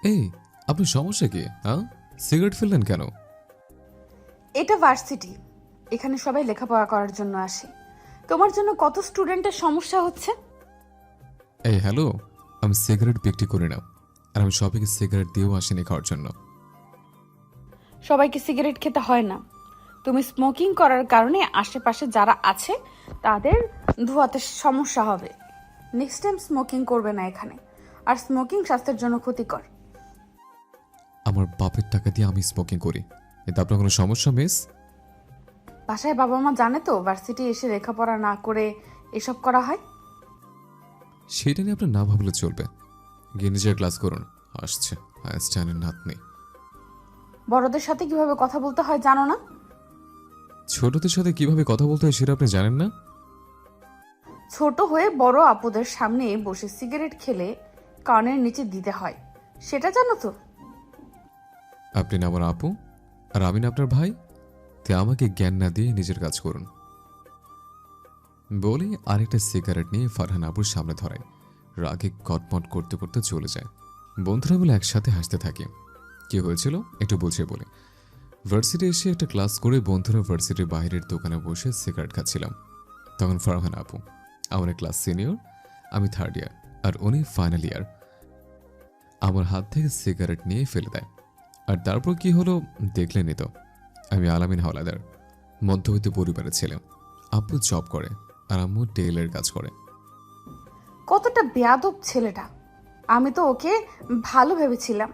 এই, আপনার সমস্যা কি? হ্যাঁ, সিগারেট ফেললেন কেন? এটা ভার্সিটি, এখানে সবাই লেখাপড়া করার জন্য আসে। তোমার জন্য কত স্টুডেন্টের সমস্যা হচ্ছে। এই হ্যালো, আমি সিগারেট বিক্রি করি না, আর আমি সবাইকে সিগারেট দিয়েও আসিনি খাওয়ার জন্য। সবাইকে সিগারেট খেতে হয় না। তুমি স্মোকিং করার কারণে আশেপাশে যারা আছে তাদের ধোঁয়াতে সমস্যা হবে। নেক্সট টাইম স্মোকিং করবে না এখানে। আর স্মোকিং স্বাস্থ্যের জন্য ক্ষতিকর। আমার বাপের টাকা দিয়ে আমি স্মোকিং করি, এতে আপনার কোনো সমস্যা মিস? বাসায় বাবা মা জানে তো ভার্সিটি এসে লেখাপড়া না করে এসব করা হয়। সেটা নিয়ে আপনার না ভাবলে চলবে। গিয়ে নিজের ক্লাস করুন। আসছে আইনস্টাইনের নাতনি। বড়দের সাথে কিভাবে কথা বলতে হয় জানো না? ছোটদের সাথে কিভাবে কথা বলতে হয় সেটা আপনি জানেন না? ছোট হয়ে বড় আপুদের সামনে বসে সিগারেট খেলে কানের নিচে দিতে হয়, সেটা জানো তো? আপনি না আমার আপু, আর আমি না আপনার ভাই। তে আমাকে জ্ঞান না দিয়ে নিজের কাজ করুন। বলে আরেকটা সিগারেট নিয়ে ফারহান আপুর সামনে ধরায়। রাগে কটমট করতে করতে চলে যায়। বন্ধুরা মিলে একসাথে হাসতে থাকে। কি হয়েছিল একটু বুঝিয়ে বলে। ভার্সিটি এসে একটা ক্লাস করে বন্ধুরা ভার্সিটির বাইরের দোকানে বসে সিগারেট খাচ্ছিলাম। তখন ফারহান আপু, আমার ক্লাস সিনিয়র, আমি থার্ড ইয়ার, আর উনি ফাইনাল ইয়ার, আমার হাত থেকে সিগারেট নিয়ে ফেলে দেয়। আর তারপর কি হলো দেখলেনই তো। আমি আলামিন হাওলাদার, মধ্যবিত্ত পরিবারের ছেলে। আব্বু জব করে আর আম্মু টেইলের কাজ করে। কতটা বেয়াদব ছেলেটা। আমি তো ওকে ভালো ভেবেছিলাম,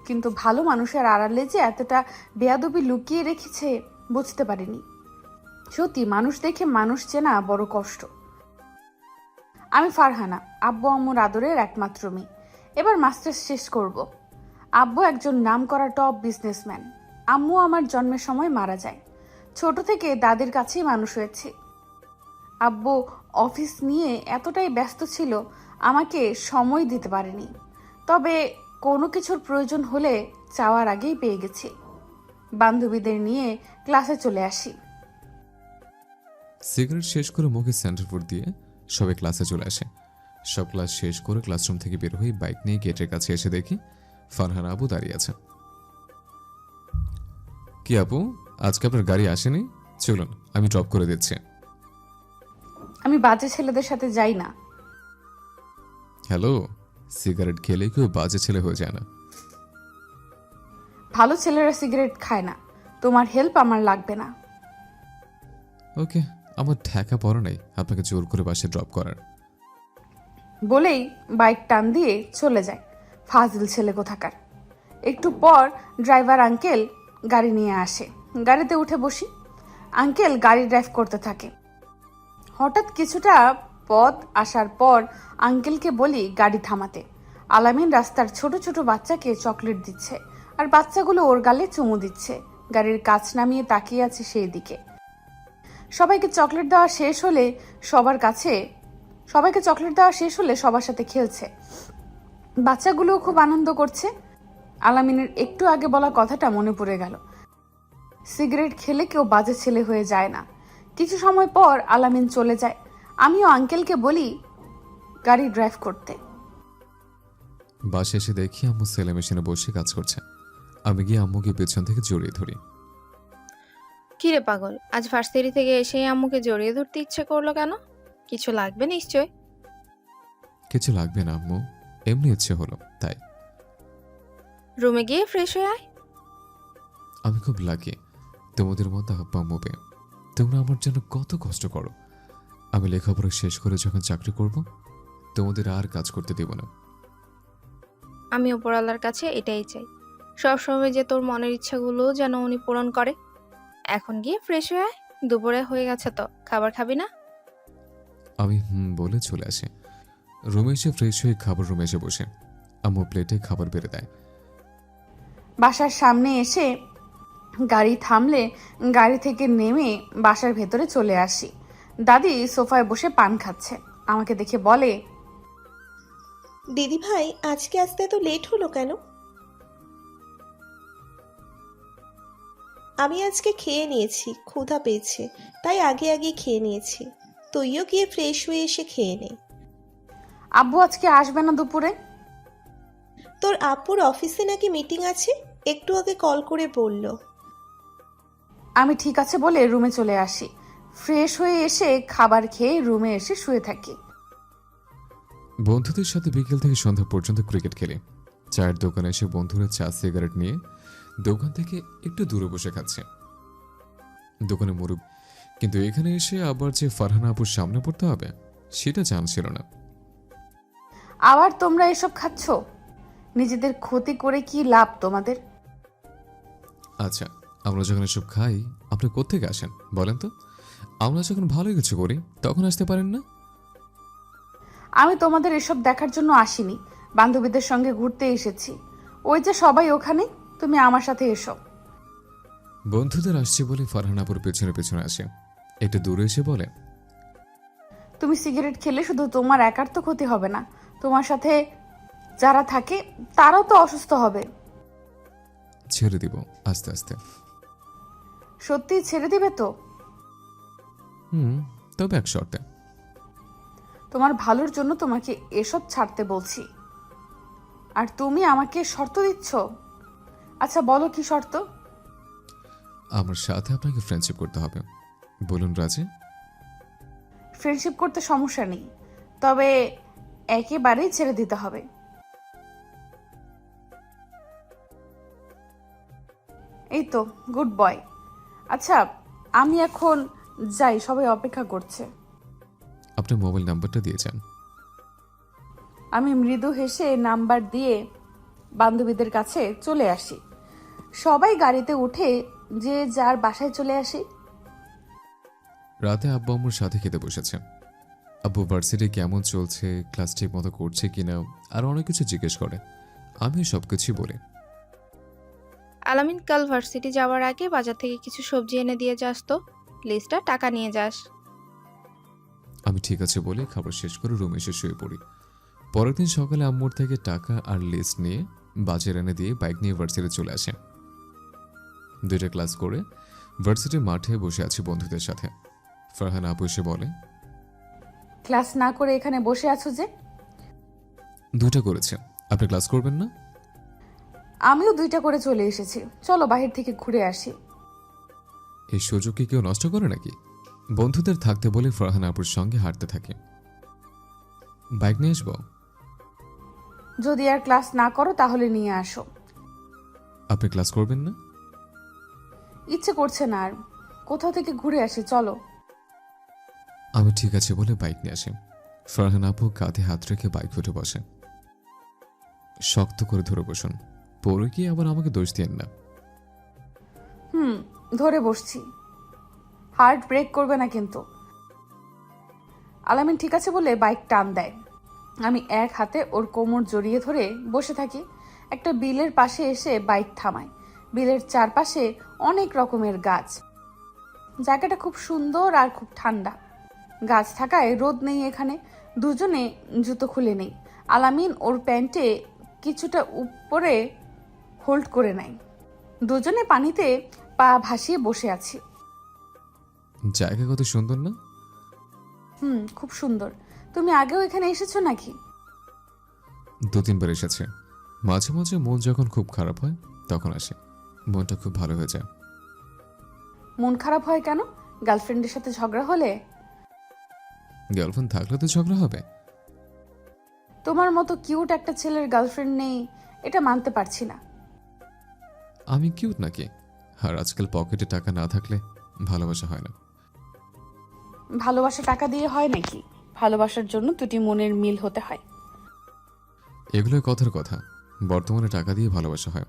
কিন্তু ভালো মানুষের আড়ালে যে এতটা বেয়াদবি লুকিয়ে রেখেছে বুঝতে পারিনি। সত্যি মানুষ দেখে মানুষ চেনা বড় কষ্ট। আমি ফারহানা, আব্বু আম্মুর আদরের একমাত্র মেয়ে। এবার মাস্টার্স শেষ করব। আব্বু একজন নামকরা টপ বিজনেসম্যান। আম্মু আমার জন্মের সময় মারা যায়। ছোট থেকে দাদির কাছেই মানুষ হয়েছে। আব্বু অফিস নিয়ে এতটাই ব্যস্ত ছিল আমাকে সময় দিতে পারেনি। তবে কোনো কিছুর প্রয়োজন হলে চাওয়ার আগেই পেয়ে গেছি। বান্ধবীদের নিয়ে ক্লাসে চলে আসি। সিগারেট শেষ করে মুখে সেন্টারফুড দিয়ে সবাই ক্লাসে চলে আসে। সব ক্লাস শেষ করে ক্লাসরুম থেকে বের হয়ে বাইক নিয়ে গেটের কাছে এসে দেখি ফারহান আবু দাঁড়িয়ে আছে। কি আপু, আজকে আপনার গাড়ি আসেনি? চলুন আমি ড্রপ করে দিচ্ছি। আমি বাজে ছেলেদের সাথে যাই না। হ্যালো, সিগারেট খেলে কেউ বাজে ছেলে হয়ে যায় না। ভালো ছেলেরা সিগারেট খায় না। তোমার হেল্প আমার লাগবে না। ওকে, আমার ঠেকা পড়া নাই আপনাকে জোর করে বাসে ড্রপ করার। বলেই বাইক টান দিয়ে চলে যায়। ফাজিল ছেলে কোথাকার। একটু পর ড্রাইভার আঙ্কেল গাড়ি নিয়ে আসে। গাড়িতে উঠে বসি। আঙ্কেল গাড়ি ড্রাইভ করতে থাকে। হঠাৎ কিছুটা পথ আসার পর আঙ্কেলকে বলি গাড়ি থামাতে। আলামিন রাস্তার ছোট ছোট বাচ্চাকে চকলেট দিচ্ছে, আর বাচ্চাগুলো ওর গালে চুমু দিচ্ছে। গাড়ির কাচ নামিয়ে তাকিয়ে আছে সেই দিকে। সবাইকে চকলেট দেওয়া শেষ হলে সবাইকে চকলেট দেওয়া শেষ হলে সবার সাথে খেলছে। বাচ্চাগুলোও খুব আনন্দ করছে। আলামিনের একটু আগে বলা কথাটা মনে পড়ে গেল। সিগারেট খেলে কেউ বাজে ছেলে হয়ে যায় না। কিছু সময় পর আলামিন চলে যায়। আমিও আঙ্কেলকে বলি গাড়ি ড্রাইভ করতে। বাসে এসে দেখি আম্মু সেলাই মেশিনে বসে কাজ করছে। আমি গিয়ে আম্মুকে পেছন থেকে জড়িয়ে ধরি। কিরে পাগল, আজ ভার্সিটি থেকে এসেই আম্মুকে জড়িয়ে ধরতে ইচ্ছে করলো কেন? কিছু লাগবে নিশ্চয়। কিছু লাগবে না আম্মু, এমনি ইচ্ছে হলো তাই। রুমে গিয়ে ফ্রেশ হয়ে আয়। আমি খুব লাকি তোমাদের মতো আব্বা আম্মু পেয়ে। তোমরা আমার জন্য কত কষ্ট করো। আমি লেখাপড়া শেষ করে যখন চাকরি করব, তোমাদের আর কাজ করতে দেব না। আমি উপরওয়ালার কাছে এটাই চাই, সবসময় যে তোর মনের ইচ্ছাগুলো যেন উনি পূরণ করে। এখন গিয়ে ফ্রেশ হয়ে আয়, দুপুরে হয়ে গেছে তো, খাবার খাবি না? আমি বলে চলে আসে। রুমে এসে ফ্রেশ হয়ে খাবার রুমে এসে বসে আম্মু প্লেটে খাবার বেড়ে দেয়। বাসার সামনে এসে গাড়ি থামলে গাড়ি থেকে নেমে বাসার ভেতরে চলে আসি। দাদি সোফায় বসে পান খাচ্ছে। আমাকে দেখে বলে, দিদি ভাই আজকে আসতে এত লেট হলো কেন? আমি আজকে খেয়ে নিয়েছি, ক্ষুধা পেয়েছে, তাই আগে আগে খেয়ে নিয়েছি। তুইও গিয়ে ফ্রেশ হয়ে এসে খেয়ে নে। আব্বু আজকে আসবে না দুপুরে? তোর আপুর অফিসে নাকি মিটিং আছে, একটু আগে কল করে বলল। আমি ঠিক আছে বলে রুমে চলে আসি। ফ্রেশ হয়ে এসে খাবার খেয়ে রুমে এসে শুয়ে থাকি। বন্ধুদের সাথে বিকেল থেকে সন্ধ্যা পর্যন্ত ক্রিকেট খেলে চায়ের দোকানে এসে বন্ধুরা চা সিগারেট নিয়ে দোকান থেকে একটু দূরে বসে খাচ্ছে। দোকানে মুরুব, কিন্তু এখানে এসে আবার যে ফারহানা আপুর সামনে পড়তে হবে সেটা জানছিল না। আবার তোমরা এসব খাচ্ছ? নিজেদের ক্ষতি করে কি লাভ তোমাদের? আচ্ছা, আমরা যখন এসব খাই আপনি কোত্থেকে আসেন বলেন তো? আমরা যখন ভালো কিছু করি তখন আসতে পারেন না? আমি তোমাদের এসব দেখার জন্য আসিনি, বান্ধবীদের সঙ্গে ঘুরতে এসেছি। ওই যে সবাই ওখানে, তুমি আমার সাথে এসো। বন্ধুদের আসছে বলে ফারহানা আপুর পেছনে পেছনে আসে, একটু দূরে এসে বলে, তুমি সিগারেট খেলে শুধু তোমার একার তো ক্ষতি হবে না, তোমার সাথে যারা থাকে তারাও তো অসুস্থ হবে। ছেড়ে দিব আস্তে আস্তে। সত্যি ছেড়ে দিবে তো? তবে এক শর্তে। তোমার ভালোর জন্য তোমাকে এসব ছাড়তে বলছি, আর তুমি আমাকে শর্ত দিচ্ছ? আচ্ছা বলো কি শর্ত? আমার সাথে আপনাকে ফ্রেন্ডশিপ করতে হবে, বলুন রাজি? ফ্রেন্ডশিপ করতে সমস্যা নেই, তবে একেবারেই ছেড়ে দিতে হবে। এই তো, গুড বয়। আচ্ছা আমি এখন যাই, সবাই অপেক্ষা করছে। আপনার মোবাইল নাম্বারটা দিয়ে যান। আমি মৃদু হেসে নাম্বার দিয়ে বান্ধবীদের কাছে চলে আসি। সবাই গাড়িতে উঠে যে যার বাসায় চলে আসি। রাতে আব্বু আম্মুর সাথে খেতে বসেছে। আব্বু ভার্সিটি কেমন চলছে, ক্লাস ঠিক মতো করছে কিনা আর অনেক কিছু জিজ্ঞেস করে। আমি সবকিছুই বলি। আলামিন, কাল ভার্সিটি যাওয়ার আগে বাজার থেকে কিছু সবজি এনে দিয়ে যাস তো, লিস্টটা টাকা নিয়ে যাস। আমি ঠিক আছে বলে খাবার শেষ করে রুমে এসে শুয়ে পড়ি। পরের দিন সকালে আম্মুর থেকে টাকা আর লিস্ট নিয়ে বাজার এনে দিয়ে বাইক নিয়ে ভার্সিটি চলে আসে। 2টা ক্লাস করে ভার্সিটির মাঠে বসে আছি বন্ধুদের সাথে। ফারহানা আপু এসে বলে, ক্লাস না করে এখানে বসে আছো যে? 2টা করেছে, আপনি ক্লাস করবেন না? আমিও 2টা করে চলে এসেছি, চলো বাহির থেকে ঘুরে আসি। এই সুযোগ কি কেউ নষ্ট করে নাকি? বন্ধুদের থাকতে বলে ফারহানা আপুর সঙ্গে হাঁটতে থাকে। বাইক নিয়ে আসবো? যদি আর ক্লাস না করো তাহলে নিয়ে আসো। আপনি ক্লাস করবেন না? ইচ্ছে করছে না আর, কোথাও থেকে ঘুরে আসি, চলো। আমি ঠিক আছে বলে বাইক নিয়ে আসি। ফারহানা আপু কাঁধে হাত রেখে বাইক উঠে বসে। শক্ত করে ধরে বসুন, পরে গিয়ে আবার আমাকে দোষ দিয়েন না। ধরে বসছি, হার্ট ব্রেক করবে না কিন্তু। আলামিন ঠিক আছে বলে বাইক টান দেয়। আমি এক হাতে ওর কোমর জড়িয়ে ধরে বসে থাকি। একটা বিলের পাশে এসে বাইক থামায়। বিলের চারপাশে অনেক রকমের গাছ। জায়গাটা খুব সুন্দর আর খুব ঠান্ডা। গাছ থাকায় রোদ নেই এখানে। দুজনে জুতো খুলে নেই। আলামিন ওর প্যান্টে কিছুটা উপরে হোল্ড করে নেয়। দুজনে পানিতে পা ভাসিয়ে বসে আছি। জায়গা কত সুন্দর না? খুব সুন্দর। তুমি আগেও এখানে এসেছো নাকি? 2-3 বার এসেছে। মাঝে মাঝে মন যখন খুব খারাপ হয় তখন আসে, মনটা খুব ভালো হয়ে যায়। মন খারাপ হয় কেন? গার্লফ্রেন্ডের সাথে ঝগড়া হলে? গার্লফ্রেন্ড থাকলে তো ঝগড়া হবে। তোমার মতো কিউট একটা ছেলের গার্লফ্রেন্ড নেই, এটা মানতে পারছি না। আমি কিউট নাকি? আর আজকাল পকেটে টাকা না থাকলে ভালোবাসা হয় না। ভালোবাসা টাকা দিয়ে হয় নাকি? ভালোবাসার জন্য দুটি মনের মিল হতে হয়। এগুলোই কথার কথা। বর্তমানে টাকা দিয়ে ভালোবাসা হয়।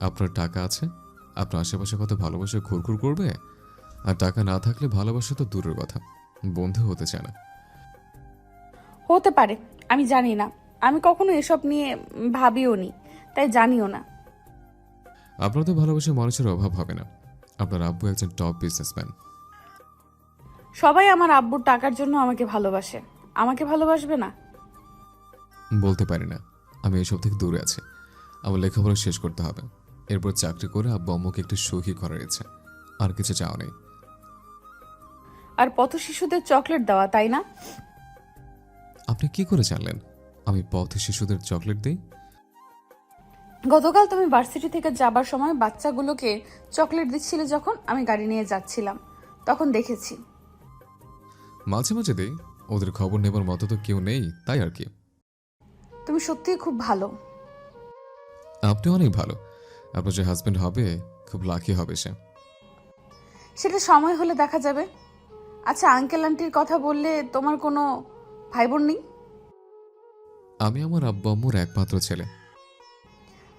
আপনার টাকা আছে, আপনার আশেপাশে কত ভালোবাসা ঘুরঘুর করবে। আর টাকা না থাকলে ভালোবাসা তো দূরের কথা, বন্ধু হতে চায় না। হতে পারে, আমি জানি না। আমি কখনো এসব নিয়ে ভাবিও নি, তাই জানিও না। আপনার তো ভালোবাসার মানুষের অভাব হবে না। আপনার আব্বু একজন টপ বিজনেসম্যান। সবাই আমার আব্বুর টাকার জন্য আমাকে ভালোবাসে, আমাকে ভালোবাসবে না? বলতে পারি না, আমি এসব থেকে দূরে আছি। আমার লেখাপড়া শেষ করতে হবে, এরপর চাকরি করে আব্বু আম্মুকে একটু সুখী করার ইচ্ছে, আর কিছু চাও নেই। আর পথ শিশুদের চকলেট দেওয়া, তাই না? আপনি কি করে জানলেন আমি পথ শিশুদের চকলেট দিই? গতকাল তুমি ভার্সিটি থেকে যাবার সময় বাচ্চাগুলোকে চকলেট দিচ্ছিলে, যখন আমি গাড়ি নিয়ে যাচ্ছিলাম তখন দেখেছি। মাঝে মাঝে দেই, ওদের খবর নেবার মতো তো কেউ নেই, তাই আর কি। তুমি সত্যিই খুব ভালো। আপনি অনেক ভালো। আপনার যে হাজবেন্ড হবে খুব লাকি হবে সে। সেটা সময় হলে দেখা যাবে। আচ্ছা, আঙ্কেল আন্টির কথা বললে তোমার কোনো ভাই বোন নেই? আমি আমার আব্বু আম্মুর একমাত্র ছেলে।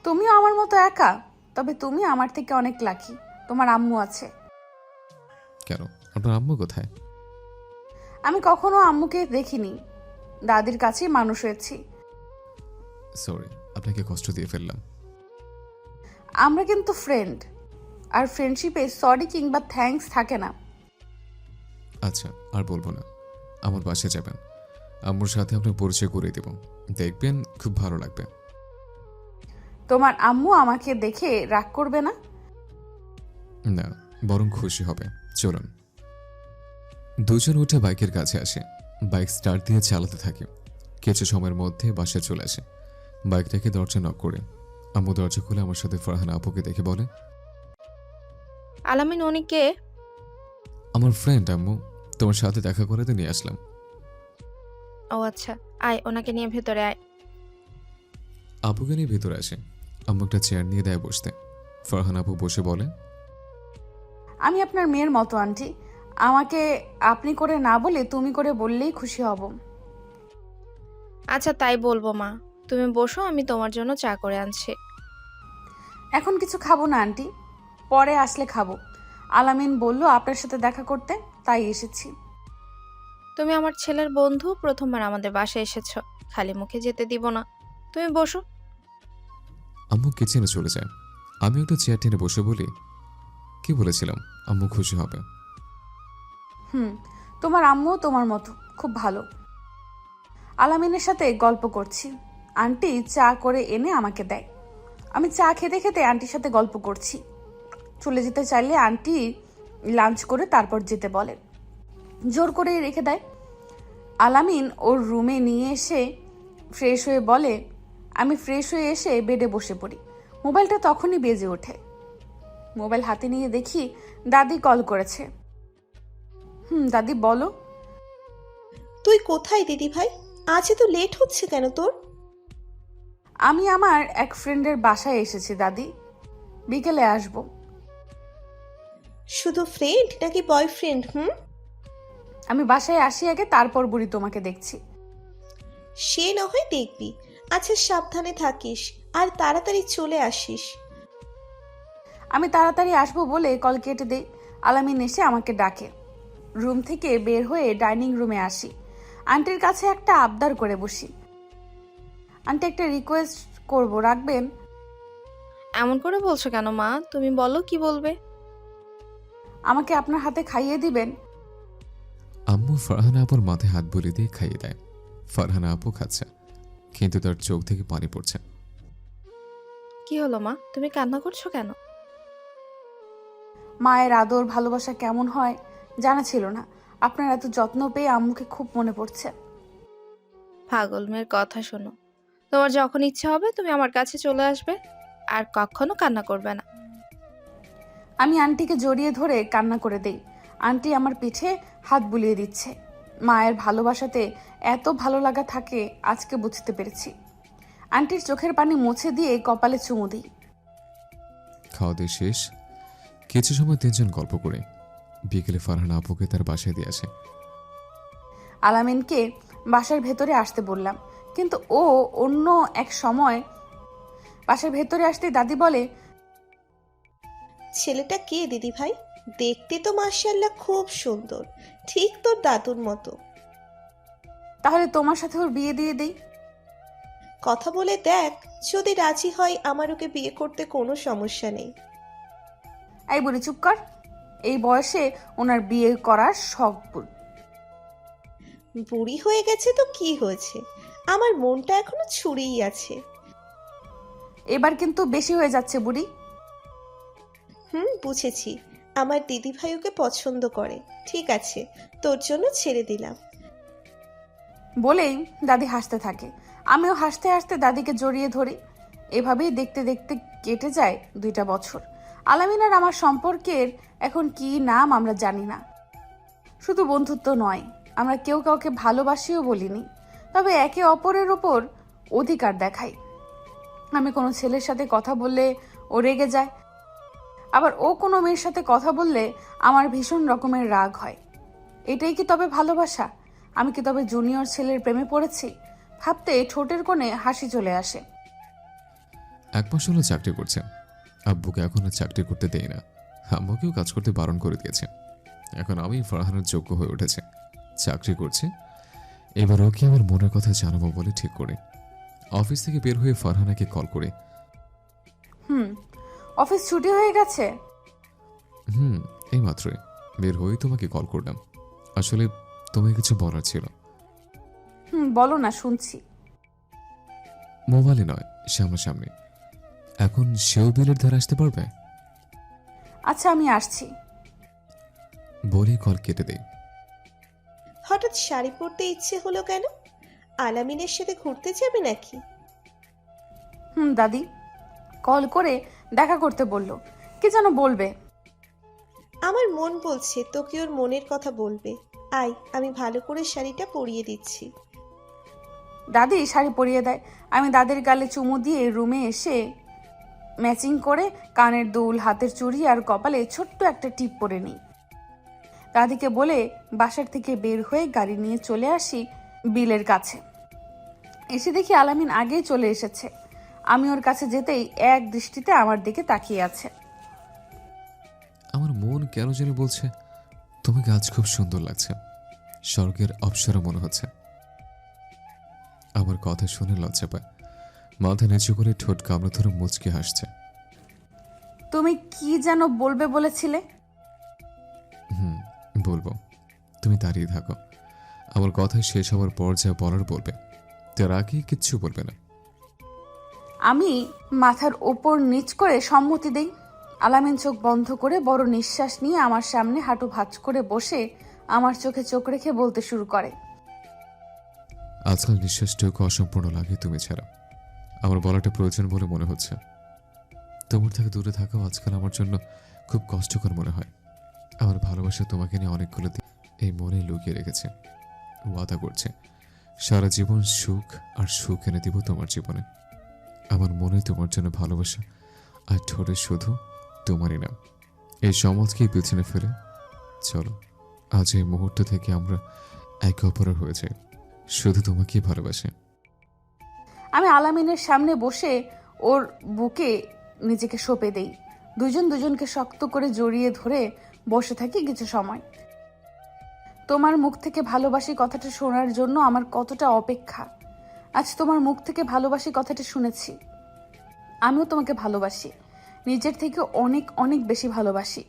তুমিও আমার মতো একা? তবে তুমি আমার থেকে অনেক লাকি, তোমার আম্মু আছে। কেন, আপনার আম্মু কোথায়? আমি কখনো আম্মুকে দেখিনি, দাদির কাছেই মানুষ হয়েছি। সরি, আপনাকে কষ্ট দিয়ে ফেললাম। আমরা কিন্তু ফ্রেন্ড, আর ফ্রেন্ডশিপে সরি কিংবা থ্যাঙ্কস থাকে না। আচ্ছা, আর বলবো না। আমার বাসায় যাবেন, আম্মুর সাথে আপনার পরিচয় করে দেব, দেখবেন খুব ভালো লাগবে। তোমার আম্মু আমাকে দেখে রাগ করবে না? না, বরং খুশি হবে। চলুন। দুজন উঠে বাইকের কাছে আসে, বাইক স্টার্ট দিয়ে চালাতে থাকে। কিছু সময়ের মধ্যে বাসায় চলে আসে। বাইকটাকে দরজা নক করে আম্মু দরজা খুলে আমার সাথে ফারহানা আপুকে দেখে বলে, আলামিন উনিকে? আমার ফ্রেন্ড আম্মু, তোমার সাথে দেখা করাতে নিয়ে আসলাম। ও আচ্ছা, আয় ওনাকে নিয়ে ভেতরে আয়। আপুকে নিয়ে ভেতরে আসে। আম্মু একটা চেয়ার নিয়ে দেয় বসতে। ফারহানা আপু বসে বলে, আমি আপনার মেয়ের মতো আন্টি, আমাকে আপনি করে না বলে তুমি করে বললেই খুশি হব। আচ্ছা তাই বলবো মা, তুমি বসো, আমি তোমার জন্য চা করে আনছি। এখন কিছু খাবো না আন্টি, পরে আসলে খাবো। আলামিন বলল আপনার সাথে দেখা করতে, তাই এসেছি। তুমি আমার ছেলের বন্ধু, প্রথমবার আমাদের বাসায় এসেছো, খালি মুখে যেতে দিব না। তুমি বসো। আম্মু কিচেনে চলে যায়। আমি একটা চেয়ার টেনে বসে বলি, কি বলেছিলাম, আম্মু খুশি হবে। তোমার আম্মু তোমার মতো খুব ভালো। আলামিনের সাথে গল্প করছি, আন্টি চা করে এনে আমাকে দেয়। আমি চা খেতে খেতে আন্টির সাথে গল্প করছি। চলে যেতে চাইলে আন্টি লাঞ্চ করে তারপর যেতে বলে, জোর করে রেখে দেয়। আলামিন ওর রুমে নিয়ে এসে ফ্রেশ হয়ে বলে, আমি ফ্রেশ হয়ে এসে বেডে বসে পড়ি। মোবাইলটা তখনই বেজে ওঠে। মোবাইল হাতে নিয়ে দেখি দাদি কল করেছে। দাদি বলো। তুই কোথায় দিদি ভাই? আজ তো লেট হচ্ছে কেন তোর? আমি আমার এক ফ্রেন্ডের বাসায় এসেছি দাদি, বিকেলে আসব। শুধু ফ্রেন্ড নাকি বয়ফ্রেন্ড? আমি বাসায় আসি আগে, তারপর বুড়ি তোমাকে দেখছি। সে না হয় দেখবি। আচ্ছা সাবধানে থাকিস আর তাড়াতাড়ি চলে আসিস। আমি তাড়াতাড়ি আসবো বলে কল কেটে দেই। আলামিন এসে আমাকে ডাকে। রুম থেকে বের হয়ে ডাইনিং রুমে আসি। আন্টির কাছে একটা আবদার করে বসি। আন্টি, একটা রিকোয়েস্ট করব, রাখবেন? এমন করে বলছো কেন মা? তুমি বলো কি বলবে। আমাকে আপনার হাতে খাইয়ে দিবেন? আম্মু ফারহানা আপুর মাথায় হাত বুলিয়ে দিয়ে খাইয়ে দেয়। ফারহানা আপু খাচ্ছে, কিন্তু তার চোখ থেকে পানি পড়ছে। কি হলো মা, তুমি কান্না করছো কেন? মায়ের আদর ভালোবাসা কেমন হয় জানা ছিল না। আপনার এত যত্ন পেয়ে আম্মুকে খুব মনে পড়ছে। পাগল মেয়ের কথা শোনো, তোমার যখন ইচ্ছা হবে তুমি আমার কাছে চলে আসবে, আর কখনো কান্না করবে না। আমি আন্টিকে জড়িয়ে ধরে কান্না করে দেই। আন্টি আমার পিঠে হাত বুলিয়ে দিচ্ছে। মায়ের ভালোবাসাতে এত ভালো লাগা থাকে আজকে বুঝতে পেরেছি। আন্টির চোখের পানি মুছে দিয়ে কপালে চুমু দিই। খাওয়া দিয়ে শেষ। কিছু সময় তিনজন গল্প করে বিকেলে ফারহানা আপুকে তার বাসায় দিয়ে আসে। আলামিনকে বাসার ভেতরে আসতে বললাম, কিন্তু ও অন্য এক সময় বাসার ভেতরে আসতে দাদি বলে, ছেলেটা কে দিদি ভাই? দেখতে তো মাশাআল্লাহ খুব সুন্দর, ঠিক তোর দাদুর মতো। তাহলে তোমার সাথে ওর বিয়ে দিয়ে দেই। কথা বলে দেখ, যদি রাজি হয় আমার ওকে বিয়ে করতে কোনো সমস্যা নেই। এই বুড়ি চুপ কর, এই বয়সে ওনার বিয়ে করার শখ। বুড়ি হয়ে গেছে তো কি হয়েছে, আমার মনটা এখনো ছুরিই আছে। এবার কিন্তু বেশি হয়ে যাচ্ছে বুড়ি। বুঝেছি, আমার দিদি ভাই ওকে পছন্দ করে, ঠিক আছে, তোর জন্য ছেড়ে দিলাম। বলেই দাদি হাসতে থাকে। আমিও হাসতে হাসতে দাদিকে জড়িয়ে ধরি। এভাবেই দেখতে দেখতে কেটে যায় 2টা বছর। আলামিন আর আমার সম্পর্কের এখন কি নাম আমরা জানি না। শুধু বন্ধুত্ব নয়, আমরা কেউ কাউকে ভালোবাসিও বলিনি, তবে একে অপরের ওপর অধিকার দেখাই। আমি কোনো ছেলের সাথে কথা বললে ও রেগে যায়, আবার ও কোনো মেয়ের সাথে কথা বললে আমার ভীষণ রকমের রাগ হয়। এটাই কি তবে ভালোবাসা? আমি কি তবে জুনিয়র ছেলের প্রেমে পড়েছি? ভাবতে ঠোঁটের কোণে হাসি চলে আসে। 1 মাস হলো চাকরি করছে। আব্বুকে এখন আর চাকরি করতে দেই না, আম্মুকেও কাজ করতে বারণ করে দিয়েছে। এখন আমি ফারহানের যোগ্য হয়ে উঠেছে, চাকরি করছে। এবার ওকে আমার মনের কথা জানাবো বলে ঠিক করে অফিস থেকে বের হয়ে ফারহানাকে কল করে, অফিস ছুটি হয়ে গেছে? এই মাত্রই বের হয়ে তোমাকে কল করলাম। আসলে তোমায় কিছু বলার ছিল। বলো না, শুনছি। মোবাইলে নয়, সামনাসামনি। এখন সেও বিলের ধারে আসতে পারবে? আচ্ছা, আমি আসছি। বলেই কল কেটে দেই। হঠাৎ শাড়ি পরতে ইচ্ছে হলো কেন? আলামিনের সাথে ঘুরতে যাবে নাকি? দাদি কল করে দেখা করতে বললো, কি যেন বলবে। আমার মন বলছে তোকে ওর মনের কথা বলবে। আয়, আমি ভালো করে শাড়িটা পরিয়ে দিচ্ছি। দাদি শাড়ি পরিয়ে দেয়। আমি দাদির গালে চুমু দিয়ে রুমে এসে ম্যাচিং করে কানের দুল, হাতের চুড়ি আর কপালে ছোট্ট একটা টিপ পরে নিই। দাদিকে বলে বাসার থেকে বের হয়ে গাড়ি নিয়ে চলে আসি বিলের কাছে। এসে দেখি আলামিন আগেই চলে এসেছে। আমি ওর কাছে যেতেই এক দৃষ্টিতে আমার দিকে তাকিয়ে আছে। আমার মন কেন জানি বলছে তোমাকে আজ খুব সুন্দর লাগছে, স্বর্গের অপ্সরা মনে হচ্ছে। আমার কথা শুনে লজ্জা পায়, মাথা নিচু করে ঠোঁট কামড়ে ধরে মুচকে হাসছে। তুমি কি যেন বলবে বলেছিলে? বলবো, তুমি দাঁড়িয়ে থাকো। আমার কথা শেষ হওয়ার পর যা বলার বলবে, তার আগে কিচ্ছু বলবে না। আমি মাথার ওপর নিচ করে সম্মতি দেই। আলামিন চোখ বন্ধ করে বড় নিঃশ্বাস নিয়ে আমার সামনে হাঁটু ভাঁজ করে বসে আমার চোখে চোখ রেখে বলতে শুরু করে, আজকাল নিঃশ্বাসটুকু অসম্পূর্ণ লাগে তুমি ছাড়া। আমার বলাটা প্রয়োজন বলে মনে হচ্ছে। তোমার থেকে দূরে থাকাও আজকাল আমার জন্য খুব কষ্টকর মনে হয়। আমার ভালোবাসা তোমাকে নিয়ে অনেকগুলো দিন এই মনে লুকিয়ে রেখেছে। ওয়াদা করছে সারা জীবন সুখ আর সুখ এনে দিব তোমার জীবনে। আমার মনে তোমার জন্য ভালোবাসা, আর ঠোঁটে শুধু তোমারই নাম। এই সমাজকেই পেছনে ফেলে চলো আজ এই মুহূর্ত থেকে আমরা একে অপরের হয়ে যাই, শুধু তোমাকেই ভালোবাসে। আমি আলামিনের সামনে বসে ওর বুকে নিজেকে সঁপে দেই। দুজন দুজনকে শক্ত করে জড়িয়ে ধরে বসে থাকি কিছু সময়। তোমার মুখ থেকে ভালোবাসি কথাটা শোনার জন্য আমার কতটা অপেক্ষা। আজ তোমার মুখ থেকে ভালোবাসি কথাটা শুনেছি। আমিও তোমাকে ভালোবাসি, নিজের থেকে অনেক অনেক বেশি ভালোবাসি।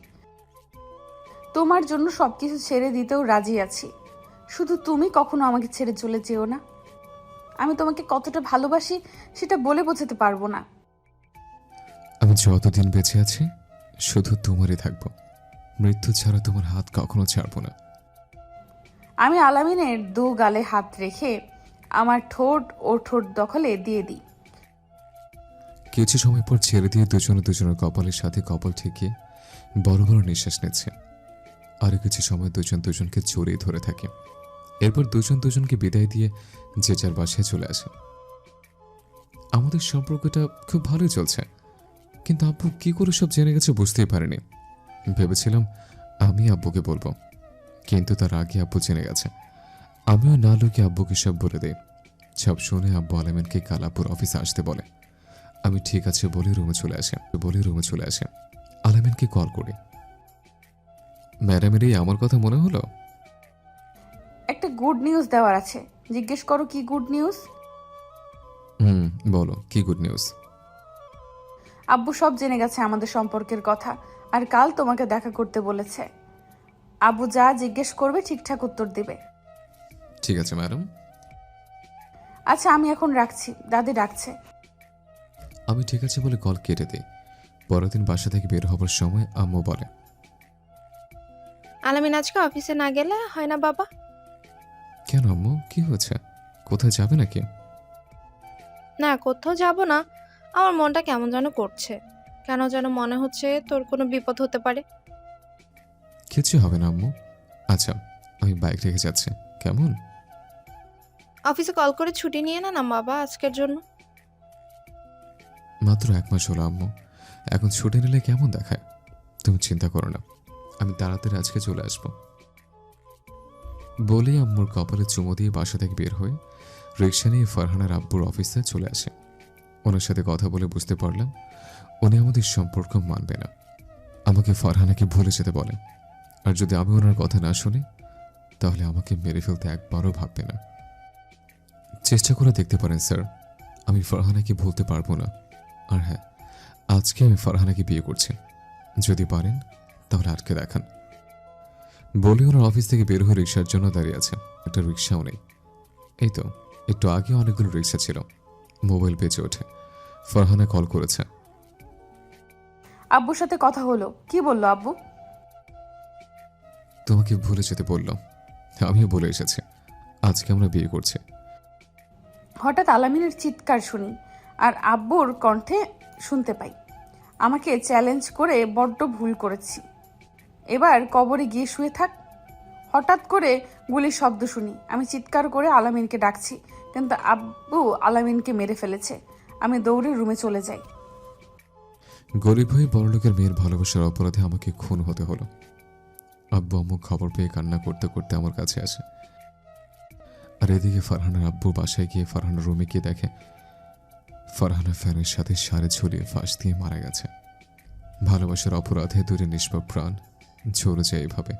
তোমার জন্য সবকিছু ছেড়ে দিতেও রাজি আছি, শুধু তুমি কখনো আমাকে ছেড়ে চলে যেও না। আমি তোমাকে কতটা ভালোবাসি সেটা বলে বোঝাতে পারবো না। আমি যতদিন বেঁচে আছি শুধু তোমারই থাকবো, মৃত্যু ছাড়া তোমার হাত কখনো ছাড়বো না। আমি আলামিনের দু গালে হাত রেখে আমার ঠোঁট ও ঠোঁট দখলে দিয়ে দিই। কিছু সময় পর ছেড়ে দিয়ে দুজনে দুজনের কপালের সাথে কপাল ঠেকিয়ে বড় বড় নিঃশ্বাস নিচ্ছে। আরো কিছু সময় দুজন দুজনকে জড়িয়ে ধরে থাকে। এরপর দুজন দুজনকে বিদায় দিয়ে যে যার বাসায় চলে আসে। আমাদের সম্পর্কটা খুব ভালোই চলছে, কিন্তু আব্বু কি করে সব জেনে গেছে বুঝতেই পারিনি। ভেবেছিলাম আমি আব্বুকে বলবো, কিন্তু তার আগে আব্বু জেনে গেছে। আমিও না লুকিয়ে আব্বুকে সব বলে দেই। সব শুনে আব্বু আলামিনকে কালাপুর অফিসে আসতে বলে। আমি ঠিক আছে বলে রুমে চলে আসে। আলামিনকে কল করি। ম্যাডামের এই আমার কথা মনে হলো? একটা গুড নিউজ দেওয়ার আছে, জিজ্ঞেস করো কি গুড নিউজ। বলো কি গুড নিউজ? আব্বু সব জেনে গেছে আমাদের সম্পর্কের কথা, আর কাল তোমাকে দেখা করতে বলেছে। আব্বু যা জিজ্ঞেস করবে ঠিকঠাক উত্তর দেবে। ঠিক আছে ম্যাডাম। আচ্ছা, আমি এখন রাখছি, দাদি ডাকছে। আমি ঠিক আছে বলে কল কেটে দিই। পরের দিন বাসা থেকে বের হবার সময় আম্মু বলে, আলামিন আজকে অফিসে না গেলে হয় না বাবা? কেন আম্মু, কি হয়েছে? কোথায় যাবে নাকি? না, কোথাও যাব না, আমার মনটা কেমন যেন করছে। কেন যেন মনে হচ্ছে তোর কোনো বিপদ হতে পারে। কিছু হবে না আম্মু। আচ্ছা, আমি বাইক রেখে যাচ্ছি, কেমন? অফিসে কল করে ছুটি নিয়ে না বাবা আজকের জন্য। মাত্র 1 মাস হলো আম্মু, এখন ছুটি নিলে কেমন দেখায়? তুমি চিন্তা করো না, আমি তাড়াতাড়ি আজকে চলে আসবো। বলেই আম্মুর কপালে চুমো দিয়ে বাসা থেকে বের হয়ে রিক্সা নিয়ে ফারহানার আব্বুর অফিসে চলে আসে। ওনার সাথে কথা বলে বুঝতে পারলাম উনি আমাদের সম্পর্ক মানবে না, আমাকে ফারহানাকে ভুলে যেতে বলে। আর যদি আমি ওনার কথা না শুনি তাহলে আমাকে মেরে ফেলতে একবারও ভাববে না। চেষ্টা করে দেখতে পারেন স্যার, আমি ফারহানাকে ভুলতে পারবো না। আর হ্যাঁ, আজকে আমি ফারহানাকে বিয়ে করছি, যদি পারেন তাহলে আটকে দেখান। বলে ওনার অফিস থেকে বের হয়ে রিক্সার জন্য দাঁড়িয়ে আছে। একটা রিক্সাও নেই। এই তো একটু আগে অনেকগুলো রিক্সা ছিল। মোবাইল বেজে ওঠে, ফারহানা কল করেছে। আব্বুর সাথে কথা হলো, কি বললো আব্বু? তোমাকে ভুলে যেতে বলল। আমিও বলে এসেছি আজকে আমরা বিয়ে করছি। হঠাৎ আলামিনের চিৎকার শুনি আর আব্বুর কণ্ঠে শুনতে পাই, আমাকে চ্যালেঞ্জ করে বড্ড ভুল করেছি, এবার কবরে গিয়ে শুয়ে থাক। হঠাৎ করে গুলির শব্দ শুনি, আমি চিৎকার করে আলামিনকে ডাকছি, কিন্তু আব্বু আলামিনকে মেরে ফেলেছে। আমি দৌড়ে রুমে চলে যাই। গরিব হয়ে বড়লোকের মেয়ের ভালোবাসার অপরাধে আমাকে খুন হতে হলো। আব্বু আম্মু খবর পেয়ে কান্না করতে করতে আমার কাছে আসে। আর এদিকে ফারহানার আব্বু বাসায় গিয়ে ফারহানার রুমে গিয়ে দেখে ফারহানা ফ্যানের সাথে সারে ঝুলিয়ে ফাঁস দিয়ে মারা গেছে। ভালোবাসার অপরাধে দূরে নিষ্পাপ প্রাণ ঝরে যায় এভাবে।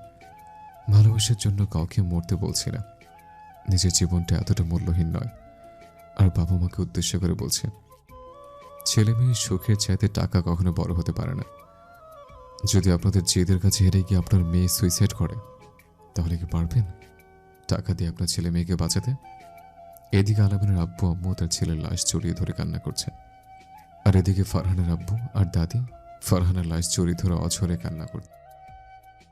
ভালোবাসার জন্য কাউকে মরতে বলছি না, নিজের জীবনটা এতটা মূল্যহীন নয়। আর বাবা মাকে উদ্দেশ্য করে বলছে, ছেলে মেয়ের সুখের চাইতে টাকা কখনো বড় হতে পারে না। যদি আপনাদের জেদের কাছে হেরে গিয়ে আপনার মেয়ে সুইসাইড করে তাহলে কি পারবেন টাকা দিয়ে আপনার ছেলে মেয়েকে বাঁচাতে? এদিকে আলামিনের আব্বু আম্মু তার ছেলের লাশ জড়িয়ে ধরে কান্না করছে। আর এদিকে ফারহানের আব্বু আর দাদি ফারহানের লাশ জড়িয়ে ধরে অঝরে কান্না করছে।